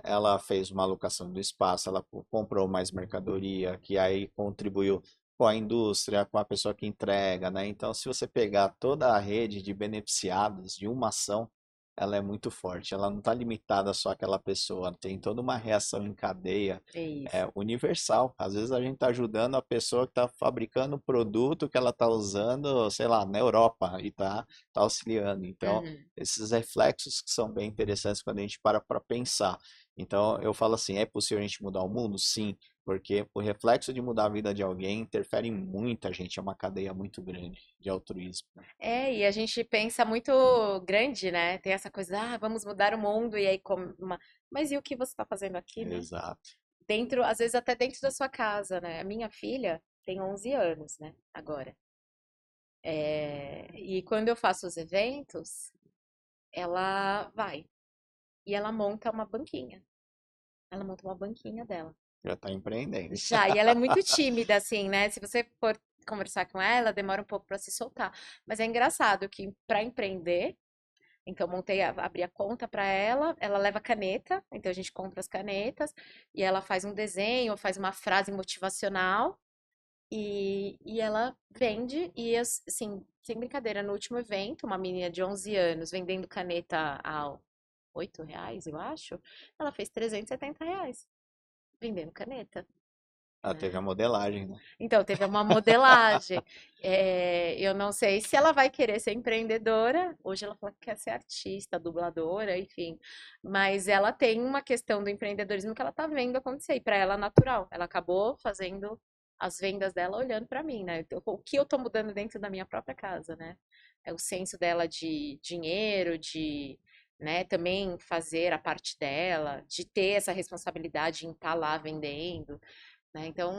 Ela fez uma alocação do espaço, ela comprou mais mercadoria, que aí contribuiu com a indústria, com a pessoa que entrega, né? Então, se você pegar toda a rede de beneficiados de uma ação, ela é muito forte. Ela não está limitada só àquela pessoa, tem toda uma reação em cadeia é isso. universal. Às vezes a gente está ajudando a pessoa que está fabricando o produto que ela está usando, sei lá, na Europa e tá auxiliando. Então, Uhum. esses reflexos que são bem interessantes quando a gente para pensar. Então, eu falo assim, é possível a gente mudar o mundo? Sim, porque o reflexo de mudar a vida de alguém interfere em muita gente, é uma cadeia muito grande de altruísmo. Né? É, e a gente pensa muito grande, né? Tem essa coisa, vamos mudar o mundo, e aí como Mas e o que você está fazendo aqui, né? Exato. Dentro, às vezes até dentro da sua casa, né? A minha filha tem 11 anos, né? Agora. E quando eu faço os eventos, ela vai e ela monta uma banquinha. Ela monta uma banquinha dela. Já está empreendendo. Já, e ela é muito tímida, assim, né? Se você for conversar com ela, demora um pouco para se soltar. Mas é engraçado que para empreender, então, abri a conta para ela, ela leva caneta, então a gente compra as canetas e ela faz um desenho, faz uma frase motivacional e ela vende e assim, sem brincadeira, no último evento, uma menina de 11 anos vendendo caneta a R$ 8, eu acho, ela fez R$ 370 vendendo caneta, Ah, teve a né? modelagem, né? Então, teve uma modelagem. Eu não sei se ela vai querer ser empreendedora. Hoje ela fala que quer ser artista, dubladora, enfim. Mas ela tem uma questão do empreendedorismo que ela tá vendo acontecer. E para ela é natural. Ela acabou fazendo as vendas dela olhando para mim, né? Então, o que eu tô mudando dentro da minha própria casa, né? É o senso dela de dinheiro, de, né, também fazer a parte dela, de ter essa responsabilidade em estar lá vendendo, né? Então,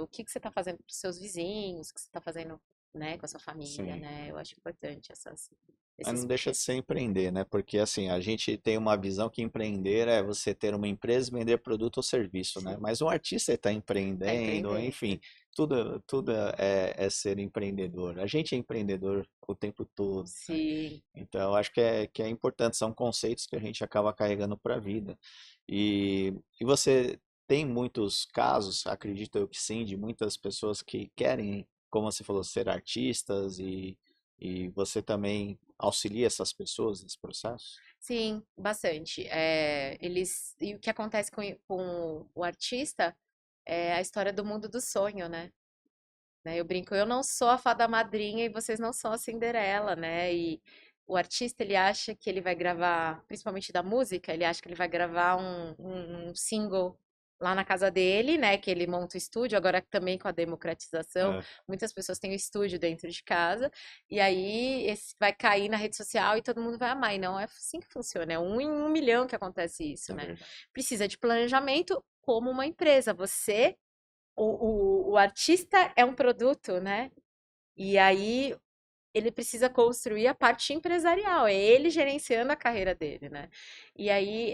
o que que você está fazendo para os seus vizinhos, o que você está fazendo, né, com a sua família, Sim. né? Eu acho importante Mas esses não deixa de pequenos. ser empreender, né? Porque assim, a gente tem uma visão que empreender é você ter uma empresa e vender produto ou serviço, né? Sim, Mas um artista está tá empreendendo, empreendendo. enfim, tudo é ser empreendedor. A gente é empreendedor o tempo todo, né? Sim, Então, eu acho que é importante, são conceitos que a gente acaba carregando para a vida. E você tem muitos casos, acredito eu que sim, de muitas pessoas que querem, como você falou, ser artistas e você também auxilia essas pessoas nesse processo? sim, bastante. E o que acontece com o artista é a história do mundo do sonho, né? Eu brinco, eu não sou a fada madrinha e vocês não são a Cinderela, né? E o artista, ele acha que ele vai gravar, principalmente da música, ele acha que ele vai gravar um single lá na casa dele, né? Que ele monta o estúdio, agora também com a democratização, É, muitas pessoas têm o estúdio dentro de casa, e aí esse vai cair na rede social e todo mundo vai amar. E não é assim que funciona, é 1 em 1 milhão que acontece isso, é né? verdade. Precisa de planejamento como uma empresa. O artista é um produto, né? E aí ele precisa construir a parte empresarial, é ele gerenciando a carreira dele, né? E aí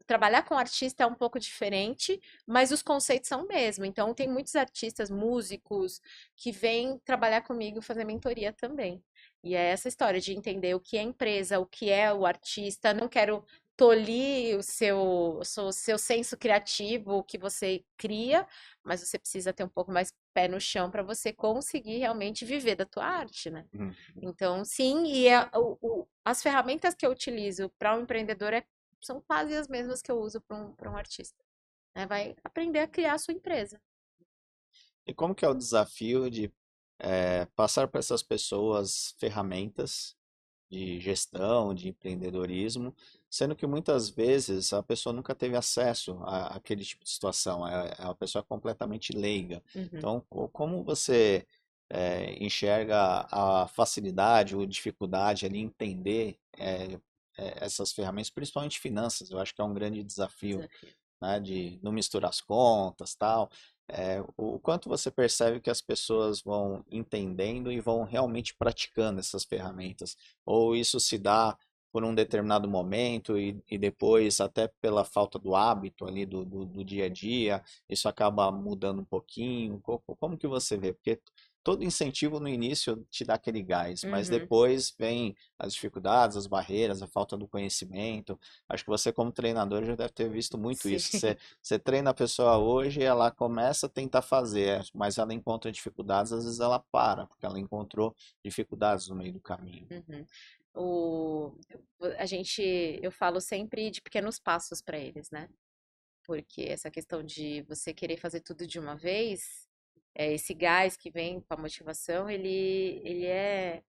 trabalhar com artista é um pouco diferente, mas os conceitos são o mesmo. Então tem muitos artistas, músicos que vêm trabalhar comigo fazer mentoria também. E é essa história de entender o que é empresa, o que é o artista. Não quero tolir o seu senso criativo, o que você cria, mas você precisa ter um pouco mais pé no chão para você conseguir realmente viver da tua arte, né? Uhum. Então, sim, as ferramentas que eu utilizo para um empreendedor são quase as mesmas que eu uso para um artista. né? Vai aprender a criar a sua empresa. E como que é o desafio de passar para essas pessoas ferramentas de gestão, de empreendedorismo, sendo que muitas vezes a pessoa nunca teve acesso àquele tipo de situação, é uma pessoa completamente leiga. Uhum. Então, como você enxerga a facilidade ou dificuldade ali em entender essas ferramentas, principalmente finanças? Eu acho que é um grande desafio, Desafio. né, de não misturar as contas, tal. O quanto você percebe que as pessoas vão entendendo e vão realmente praticando essas ferramentas? Ou isso se dá por um determinado momento e depois, até pela falta do hábito ali do dia a dia, isso acaba mudando um pouquinho? Como que você vê? Porque todo incentivo no início te dá aquele gás, mas Uhum. depois vem as dificuldades, as barreiras, a falta do conhecimento. Acho que você, como treinador, já deve ter visto muito Sim. isso. Você treina a pessoa hoje, ela começa a tentar fazer, mas ela encontra dificuldades, às vezes ela para, porque ela encontrou dificuldades no meio do caminho. Uhum. O, eu falo sempre de pequenos passos para eles, né? Porque essa questão de você querer fazer tudo de uma vez, esse gás que vem com a motivação, ele é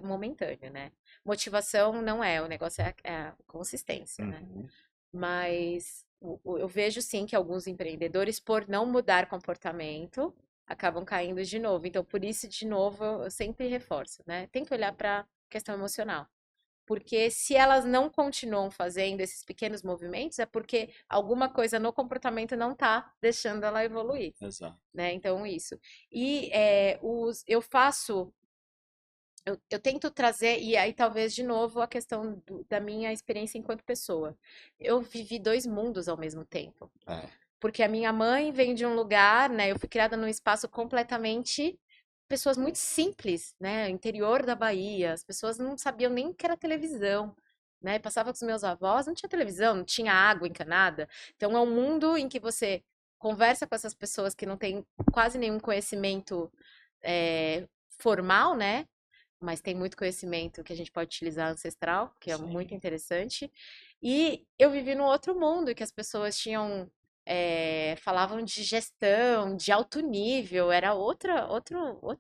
momentâneo, né? Motivação não é, o negócio é a consistência, né? Uhum. Mas eu vejo sim que alguns empreendedores, por não mudar comportamento, acabam caindo de novo. Então, por isso, de novo, eu sempre reforço, né? Tem que olhar para a questão emocional. Porque se elas não continuam fazendo esses pequenos movimentos, é porque alguma coisa no comportamento não está deixando ela evoluir, Exato. né? Então, isso. E eu faço, eu tento trazer, e aí talvez de novo a questão da minha experiência enquanto pessoa. Eu vivi dois mundos ao mesmo tempo. É. Porque a minha mãe vem de um lugar, né? Eu fui criada num espaço completamente pessoas muito simples, né? Interior da Bahia, as pessoas não sabiam nem o que era televisão, né? Passava com os meus avós, não tinha televisão, não tinha água encanada. Então é um mundo em que você conversa com essas pessoas que não têm quase nenhum conhecimento formal, né? Mas tem muito conhecimento que a gente pode utilizar ancestral, que é muito Sim. interessante. E eu vivi num outro mundo que as pessoas tinham falavam de gestão, de alto nível, era outra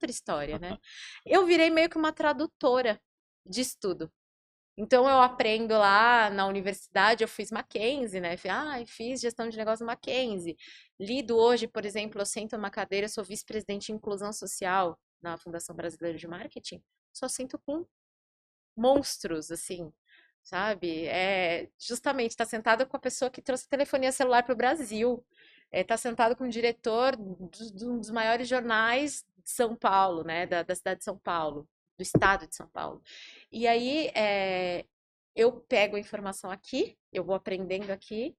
história, né? Eu virei meio que uma tradutora de estudo. Então eu aprendo lá na universidade, eu fiz Mackenzie, né? Fiz gestão de negócio Mackenzie. Lido hoje, por exemplo, eu sento numa cadeira, eu sou vice-presidente de inclusão social na Fundação Brasileira de Marketing. Só sinto com monstros, assim, sabe? Justamente, tá sentado com a pessoa que trouxe telefonia celular para o Brasil. Tá sentado com o diretor de um dos maiores jornais de São Paulo, né? Da cidade de São Paulo, do estado de São Paulo. E aí, eu pego a informação aqui, eu vou aprendendo aqui,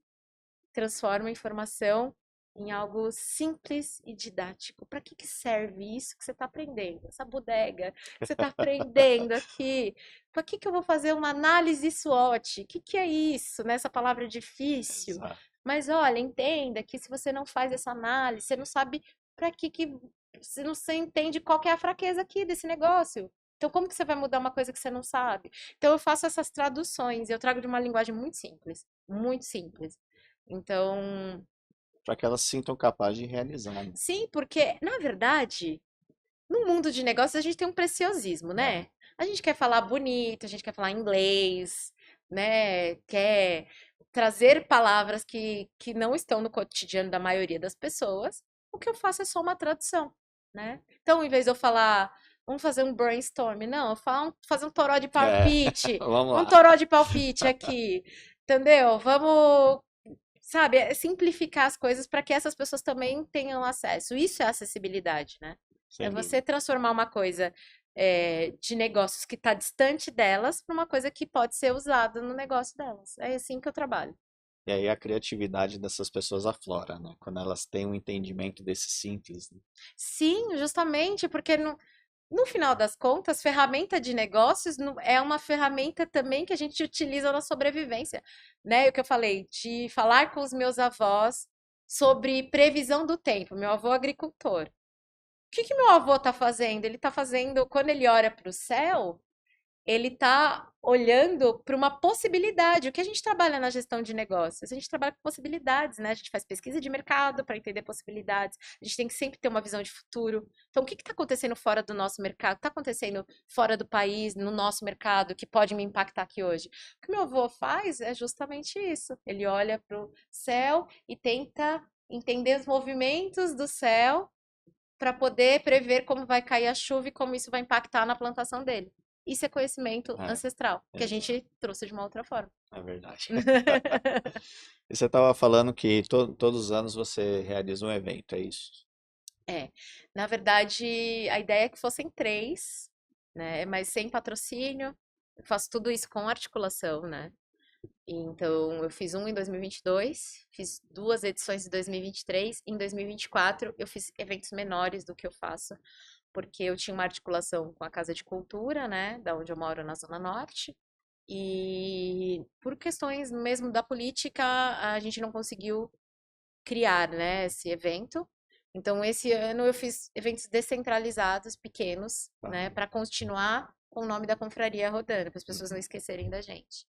transformo a informação em algo simples e didático. Para que serve isso que você está aprendendo? Essa bodega que você está aprendendo aqui? Para que eu vou fazer uma análise SWOT? O que é isso? Né? Essa palavra é difícil. Exato. Mas olha, entenda que se você não faz essa análise, você não sabe para que você não se entende qual que é a fraqueza aqui desse negócio. Então, como que você vai mudar uma coisa que você não sabe? Então, eu faço essas traduções, eu trago de uma linguagem muito simples, muito simples. Então, Para que elas se sintam capazes de realizar, né? sim, porque, na verdade, no mundo de negócios a gente tem um preciosismo, É. né? A gente quer falar bonito, a gente quer falar inglês, né? Quer trazer palavras que não estão no cotidiano da maioria das pessoas. O que eu faço é só uma tradução, né? Então, em vez de eu falar, vamos fazer um brainstorm, não, eu falo, fazer um toró de É. palpite, Vamos um lá. toró de palpite aqui, entendeu? Vamos, sabe, simplificar as coisas para que essas pessoas também tenham acesso. Isso é acessibilidade, né? É Sem você dúvida. transformar uma coisa de negócios que está distante delas para uma coisa que pode ser usada no negócio delas. É assim que eu trabalho. E aí a criatividade dessas pessoas aflora, né? Quando elas têm um entendimento desse simples, né? Sim, justamente porque no final das contas, ferramenta de negócios é uma ferramenta também que a gente utiliza na sobrevivência, né? O que eu falei, de falar com os meus avós sobre previsão do tempo. Meu avô é agricultor. O que meu avô está fazendo? Ele está fazendo, quando ele olha para o céu, ele está olhando para uma possibilidade. O que a gente trabalha na gestão de negócios? A gente trabalha com possibilidades, né? A gente faz pesquisa de mercado para entender possibilidades. A gente tem que sempre ter uma visão de futuro. Então, o que está acontecendo fora do nosso mercado? Está acontecendo fora do país, no nosso mercado, que pode me impactar aqui hoje? O que meu avô faz é justamente isso. Ele olha para o céu e tenta entender os movimentos do céu para poder prever como vai cair a chuva e como isso vai impactar na plantação dele. Isso é conhecimento É, ancestral, que a exato, gente trouxe de uma outra forma. é verdade. E você estava falando que todos os anos você realiza um evento, é isso? É, na verdade, a ideia é que fossem três, né? Mas sem patrocínio. Eu faço tudo isso com articulação, né? Então, eu fiz um em 2022, fiz duas edições em 2023. Em 2024, eu fiz eventos menores do que eu faço, porque eu tinha uma articulação com a Casa de Cultura, né, da onde eu moro na Zona Norte, e por questões mesmo da política, a gente não conseguiu criar, né, esse evento. Então, esse ano eu fiz eventos descentralizados, pequenos, Tá. né, para continuar com o nome da confraria rodando, para as pessoas não Uhum. esquecerem da gente.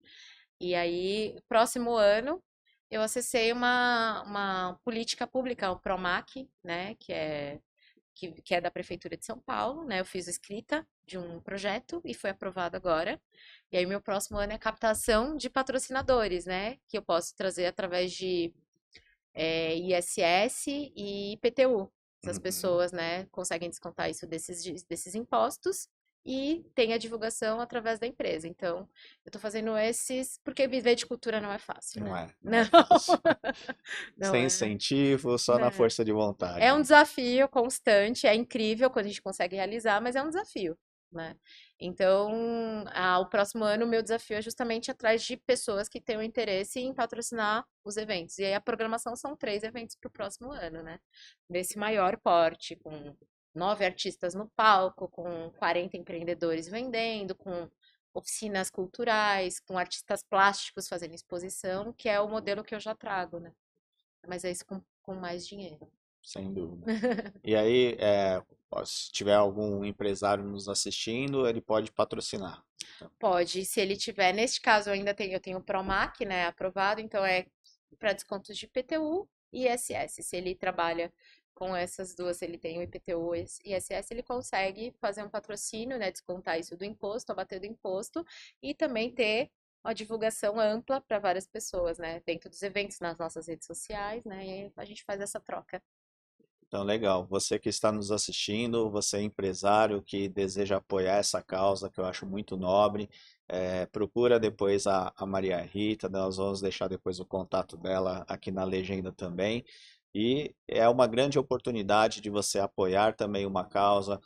E aí, próximo ano, eu acessei uma política pública, o PROMAC, né, que é da Prefeitura de São Paulo, né? Eu fiz escrita de um projeto e foi aprovado agora. E aí, meu próximo ano é captação de patrocinadores, né? Que eu posso trazer através de ISS e IPTU. Essas Uhum. pessoas, né, conseguem descontar isso desses impostos e tem a divulgação através da empresa. Então, eu estou fazendo esses, porque viver de cultura não é fácil, Não né? é, não Não, é fácil. não Sem é. incentivo, só na Né? força de É um vontade. desafio constante, é incrível quando a gente consegue realizar, mas é um desafio, né? Então, o próximo ano, o meu desafio é justamente atrás de pessoas que tenham interesse em patrocinar os eventos. E aí a programação são 3 eventos para o próximo ano, né? Desse maior porte, com 9 artistas no palco, com 40 empreendedores vendendo, com oficinas culturais, com artistas plásticos fazendo exposição, que é o modelo que eu já trago, né? Mas é isso com mais dinheiro. Sem dúvida. E aí, ó, se tiver algum empresário nos assistindo, ele pode patrocinar. Então, Pode, se ele tiver, neste caso eu tenho o Promac, né, aprovado, então é para descontos de IPTU e ISS. Se ele trabalha com essas duas, se ele tem o IPTU e ISS, ele consegue fazer um patrocínio, né, descontar isso do imposto, abater do imposto e também ter uma divulgação ampla para várias pessoas, né, dentro dos eventos, nas nossas redes sociais, né, e aí a gente faz essa troca. então, legal. Você que está nos assistindo, você é empresário que deseja apoiar essa causa, que eu acho muito nobre, procura depois a Maria Rita, nós vamos deixar depois o contato dela aqui na legenda também. E é uma grande oportunidade de você apoiar também uma causa,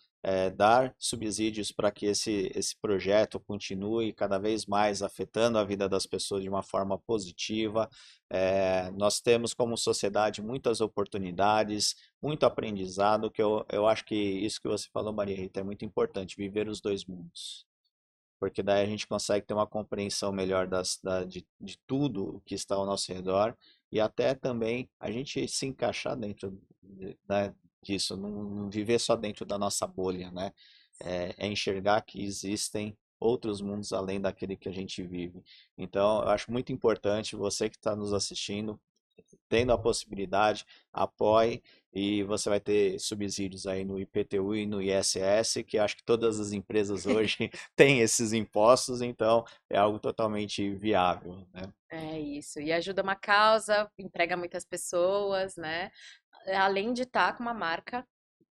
dar subsídios para que esse projeto continue cada vez mais afetando a vida das pessoas de uma forma positiva. Nós temos como sociedade muitas oportunidades, muito aprendizado, que eu acho que isso que você falou, Maria Rita, é muito importante, viver os dois mundos. Porque daí a gente consegue ter uma compreensão melhor de tudo que está ao nosso redor e até também a gente se encaixar dentro né, disso, não viver só dentro da nossa bolha, né? É enxergar que existem outros mundos além daquele que a gente vive. Então, eu acho muito importante você que está nos assistindo tendo a possibilidade, apoie e você vai ter subsídios aí no IPTU e no ISS, que acho que todas as empresas hoje têm esses impostos, então é algo totalmente viável, né? É isso. E ajuda uma causa, emprega muitas pessoas, né? Além de estar com uma marca,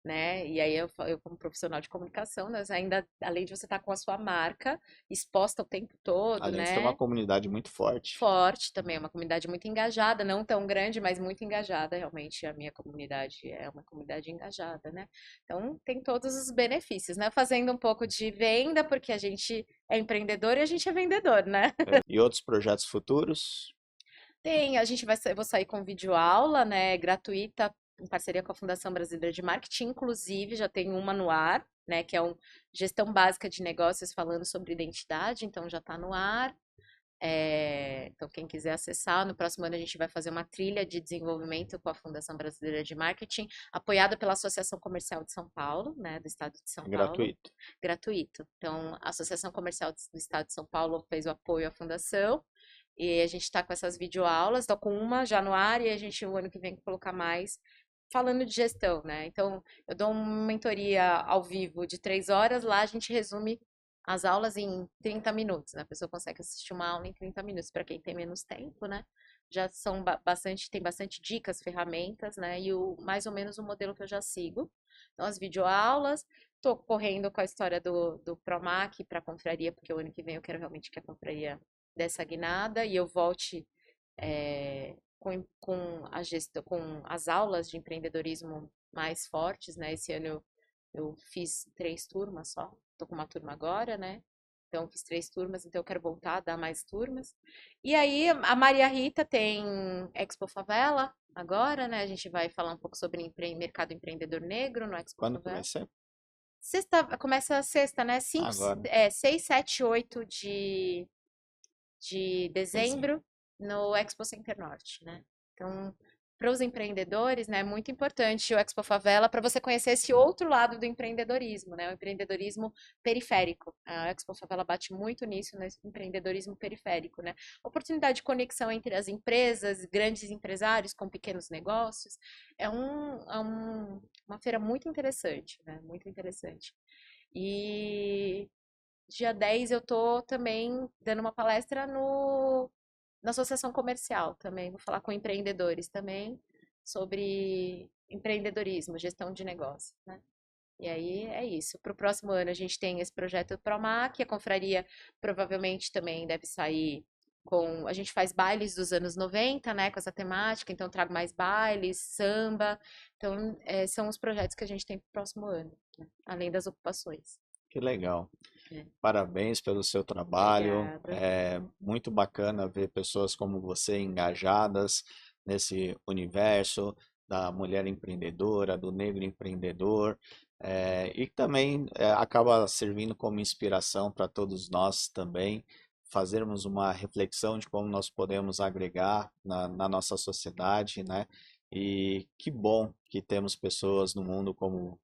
né? E aí eu como profissional de comunicação, né? Ainda, além de você estar com a sua marca exposta o tempo todo, Além de ter uma né? comunidade muito forte. Forte também, é uma comunidade muito engajada, não tão grande, mas muito engajada. Realmente, a minha comunidade é uma comunidade engajada, né? Então, tem todos os benefícios, né? Fazendo um pouco de venda, porque a gente é empreendedor e a gente é vendedor, né? E outros projetos futuros? Tem, eu vou sair com videoaula, né, gratuita, em parceria com a Fundação Brasileira de Marketing, inclusive já tem uma no ar, né, que é gestão básica de negócios falando sobre identidade, então já está no ar. Então, quem quiser acessar, no próximo ano a gente vai fazer uma trilha de desenvolvimento com a Fundação Brasileira de Marketing, apoiada pela Associação Comercial de São Paulo, né, do Estado de São É Paulo, gratuito. gratuito. Então, a Associação Comercial do Estado de São Paulo fez o apoio à fundação, e a gente está com essas videoaulas, estou com uma já no ar, e a gente, o ano que vem, colocar mais, falando de gestão, né? Então, eu dou uma mentoria ao vivo de 3 horas, lá a gente resume as aulas em 30 minutos, né? A pessoa consegue assistir uma aula em 30 minutos, para quem tem menos tempo, né? Já são bastante, tem bastante dicas, ferramentas, né? E mais ou menos o modelo que eu já sigo. Então, as videoaulas, tô correndo com a história do Promac para a confraria, porque o ano que vem eu quero realmente que a confraria dê essa guinada e eu volte com as aulas de empreendedorismo mais fortes, né? Esse ano eu fiz 3 turmas só, tô com uma turma agora, né? Então, fiz 3 turmas, então eu quero voltar a dar mais turmas. E aí, a Maria Rita tem Expo Favela agora, né? A gente vai falar um pouco sobre mercado empreendedor negro no Expo Quando que vai Favela. ser? Sexta, começa a sexta, né? Agora. 6, 7, 8 de Dezembro. dezembro no Expo Center Norte, né? Então, para os empreendedores, né, é muito importante o Expo Favela para você conhecer esse outro lado do empreendedorismo, né? O empreendedorismo periférico. A Expo Favela bate muito nisso, nesse empreendedorismo periférico, né? Oportunidade de conexão entre as empresas, grandes empresários com pequenos negócios. Uma feira muito interessante, né? Muito interessante. E dia 10 eu tô também dando uma palestra na Associação Comercial também. Vou falar com empreendedores também sobre empreendedorismo, gestão de negócio, né? E aí é isso. Para o próximo ano a gente tem esse projeto Promac, a confraria provavelmente também deve sair com. A gente faz bailes dos anos 90, né? Com essa temática, então eu trago mais bailes, samba. Então, são os projetos que a gente tem para o próximo ano, né? Além das ocupações. Que legal. É. Parabéns pelo seu trabalho. Obrigada. É muito bacana ver pessoas como você engajadas nesse universo da mulher empreendedora, do negro empreendedor, e também acaba servindo como inspiração para todos nós também fazermos uma reflexão de como nós podemos agregar na nossa sociedade, né? E que bom que temos pessoas no mundo como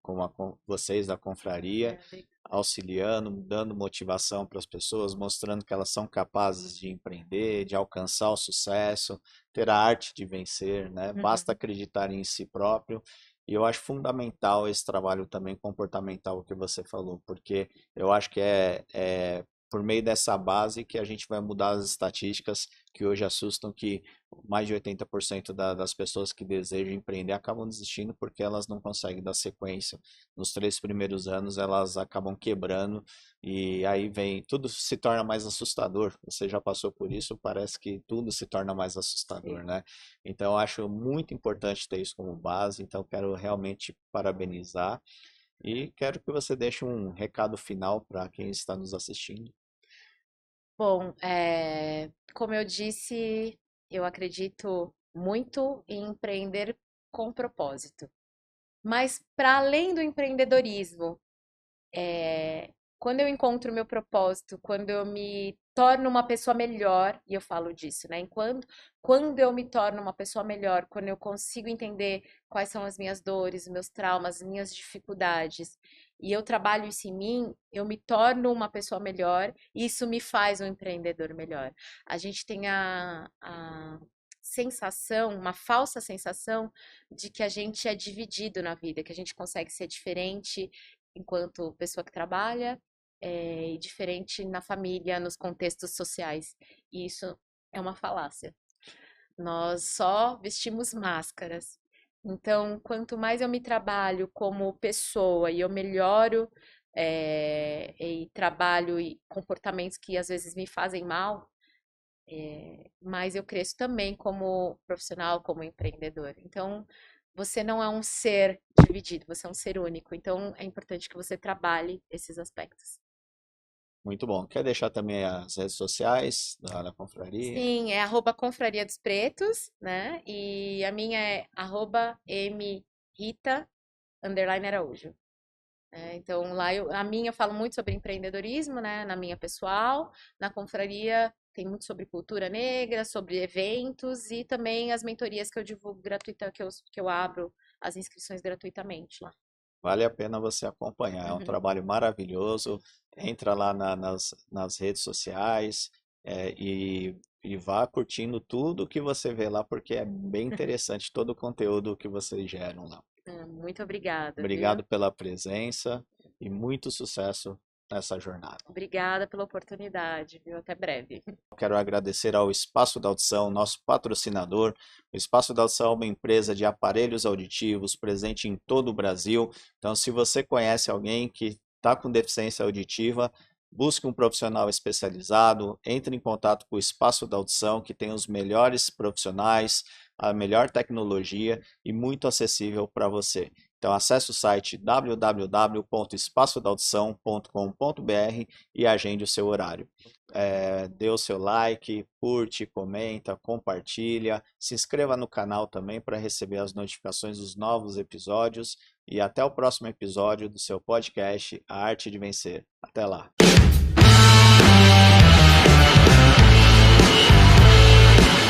vocês da confraria auxiliando, dando motivação para as pessoas, mostrando que elas são capazes de empreender, de alcançar o sucesso, ter a arte de vencer, né? Basta Uhum. acreditar em si próprio. E eu acho fundamental esse trabalho também comportamental que você falou, porque eu acho que é por meio dessa base que a gente vai mudar as estatísticas que hoje assustam, que mais de 80% das pessoas que desejam empreender acabam desistindo porque elas não conseguem dar sequência. Nos 3 primeiros anos elas acabam quebrando e aí vem, tudo se torna mais assustador. Você já passou por isso, parece que tudo se torna mais assustador, Sim. né? Então eu acho muito importante ter isso como base, então quero realmente parabenizar e quero que você deixe um recado final para quem está nos assistindo. Bom, como eu disse, eu acredito muito em empreender com propósito. Mas para além do empreendedorismo, quando eu encontro o meu propósito, quando eu me torno uma pessoa melhor, e eu falo disso, né? Quando eu me torno uma pessoa melhor, quando eu consigo entender quais são as minhas dores, meus traumas, minhas dificuldades, e eu trabalho isso em mim, eu me torno uma pessoa melhor, e isso me faz um empreendedor melhor. A gente tem a sensação, uma falsa sensação de que a gente é dividido na vida, que a gente consegue ser diferente enquanto pessoa que trabalha e diferente na família, nos contextos sociais. E isso é uma falácia. Nós só vestimos máscaras. Então, quanto mais eu me trabalho como pessoa e eu melhoro e trabalho e comportamentos que às vezes me fazem mal, mais eu cresço também como profissional, como empreendedor. Então, você não é um ser dividido, você é um ser único. Então, é importante que você trabalhe esses aspectos. Muito bom. Quer deixar também as redes sociais da confraria? Sim, é @confraria dos pretos, né? E a minha é @mrita_araújo. Então, lá a minha eu falo muito sobre empreendedorismo, né? Na minha pessoal, na confraria tem muito sobre cultura negra, sobre eventos e também as mentorias que eu divulgo gratuita, que eu abro as inscrições gratuitamente lá. Vale a pena você acompanhar, é um Uhum. trabalho maravilhoso. Entra lá nas redes sociais e vá curtindo tudo que você vê lá, porque é bem interessante todo o conteúdo que vocês geram lá. Muito obrigada, viu? Obrigado pela presença e muito sucesso nessa jornada. Obrigada pela oportunidade, viu? Até breve. Quero agradecer ao Espaço da Audição, nosso patrocinador. O Espaço da Audição é uma empresa de aparelhos auditivos presente em todo o Brasil. Então, se você conhece alguém que está com deficiência auditiva, busque um profissional especializado, entre em contato com o Espaço da Audição, que tem os melhores profissionais, a melhor tecnologia e muito acessível para você. Então, acesse o site www.espaçodaudição.com.br e agende o seu horário. Dê o seu like, curte, comenta, compartilha, se inscreva no canal também para receber as notificações dos novos episódios e até o próximo episódio do seu podcast A Arte de Vencer. Até lá!